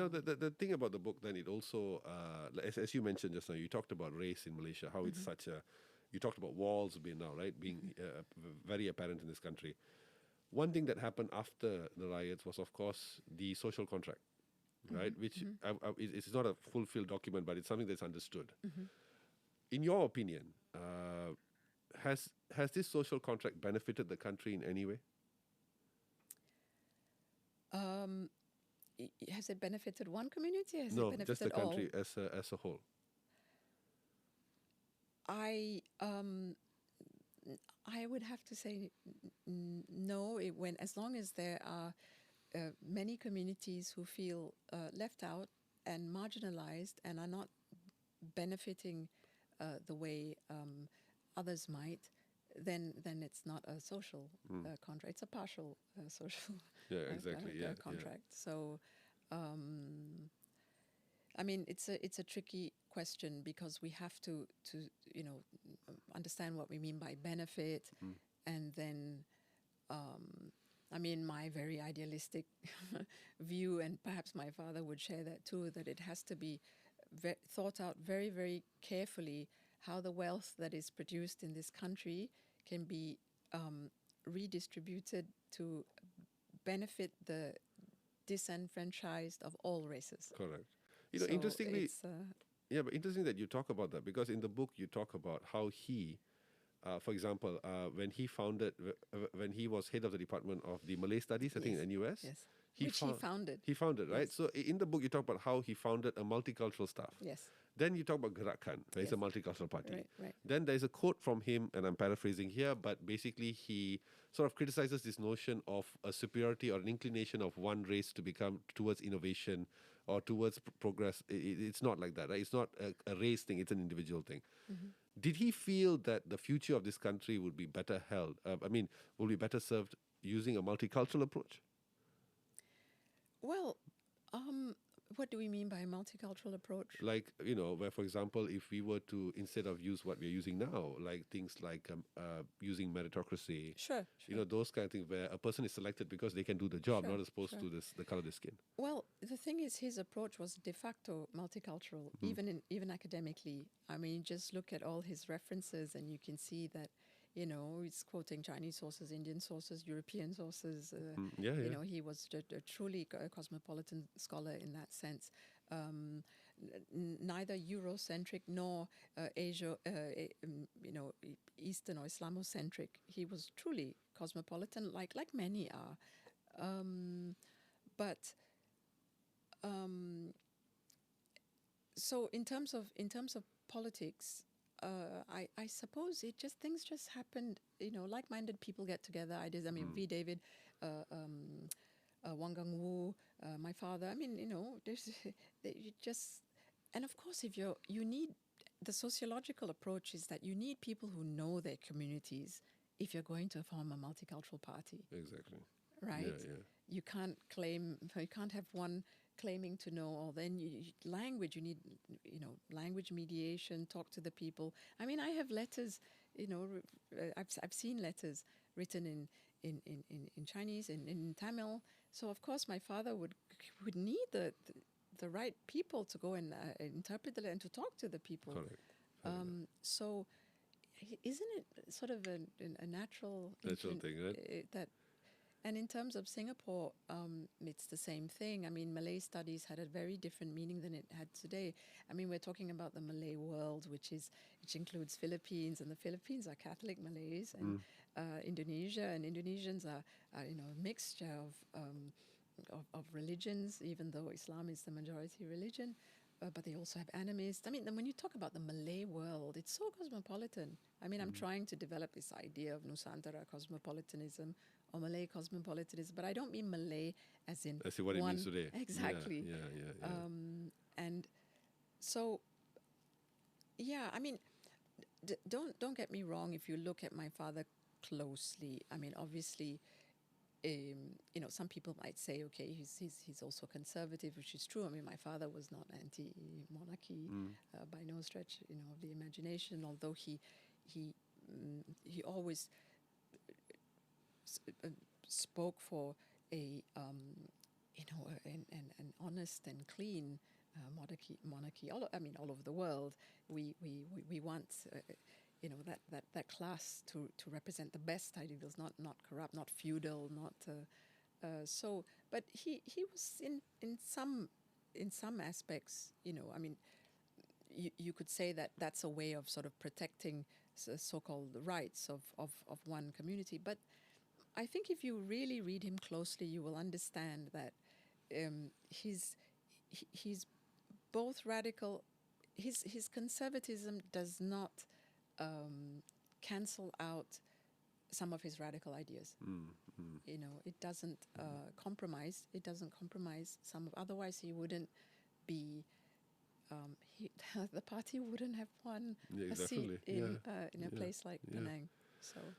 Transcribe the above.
Now, the thing about the book, then, it also, as you mentioned just now, you talked about race in Malaysia, how it's such a, you talked about walls being now, right, being very apparent in this country. One thing that happened after the riots was, of course, the social contract, right, which it's not a fulfilled document, but it's something that's understood. In your opinion, has this social contract benefited the country in any way? Has it benefited one community? Has No, it benefited just the country all? as a whole. I would have to say no. As long as there are many communities who feel left out and marginalized and are not benefiting the way others might, then it's not a social contract. It's a partial social contract. So, I mean, it's a tricky question because we have to understand what we mean by benefit, and then. I mean, my very idealistic view, and perhaps my father would share that too, that it has to be thought out very, very carefully how the wealth that is produced in this country can be redistributed to benefit the disenfranchised of all races. Correct. Interestingly, but interesting that you talk about that, because in the book you talk about how he, for example, when he was head of the Department of the Malay Studies, I think in the US. Yes. He founded. He founded, right? Yes. So in the book you talk about how he founded a multicultural staff. Yes. Then you talk about Gerakan, where it's a multicultural party. Right. Then there's a quote from him, and I'm paraphrasing here, but basically he sort of criticizes this notion of a superiority or an inclination of one race to become towards innovation or towards progress. It's not like that, right? It's not a race thing, it's an individual thing. Did he feel that the future of this country would be better held? Will be better served using a multicultural approach? Well, what do we mean by a multicultural approach? Like, where, for example, if we were to, instead of use what we're using now, like things like using meritocracy, sure. Those kind of things where a person is selected because they can do the job, not as opposed to the color of the skin. Well, the thing is, his approach was de facto multicultural, even academically. I mean, just look at all his references and you can see that, he's quoting Chinese sources, Indian sources, European sources. He was a truly cosmopolitan scholar in that sense. Neither Eurocentric nor Asia, Eastern or Islamocentric. He was truly cosmopolitan, like many are. So in terms of politics. I suppose things just happened. Like-minded people get together. Ideas. I mean, V. David, Wang Gungwu, my father. I mean, and of course, if you need the sociological approach is that you need people who know their communities if you're going to form a multicultural party. Exactly. Right. Yeah. You can't have one claiming to know all. Then language, you need, language mediation, talk to the people. I mean, I have letters, I've seen letters written in Chinese, in Tamil. So of course my father would need the right people to go and interpret the letter and to talk to the people. Correct. So isn't it sort of a natural thing, right? And in terms of Singapore, it's the same thing. I mean, Malay studies had a very different meaning than it had today. I mean, we're talking about the Malay world, which includes Philippines, and the Philippines are Catholic Malays, and Indonesia, and Indonesians are a mixture of religions, even though Islam is the majority religion. But they also have animists. I mean, when you talk about the Malay world, it's so cosmopolitan. I mean, I'm trying to develop this idea of Nusantara cosmopolitanism or Malay cosmopolitanism, but I don't mean Malay as in what it means today. Exactly. Yeah. And so, I mean, don't get me wrong. If you look at my father closely, I mean, obviously, some people might say, okay, he's also conservative, which is true. I mean, my father was not anti-monarchy by no stretch, of the imagination. Although he always spoke for a and honest and clean monarchy all over the world. We want that class to represent the best ideals, not corrupt, not feudal, not so. But he was in some aspects, you could say that that's a way of sort of protecting so-called rights of one community. But I think if you really read him closely, you will understand that he's both radical. His conservatism does not cancel out some of his radical ideas. It doesn't compromise. It doesn't compromise some of. Otherwise, he wouldn't be. The party wouldn't have won Yeah, a seat definitely. in a place like Yeah. Penang. So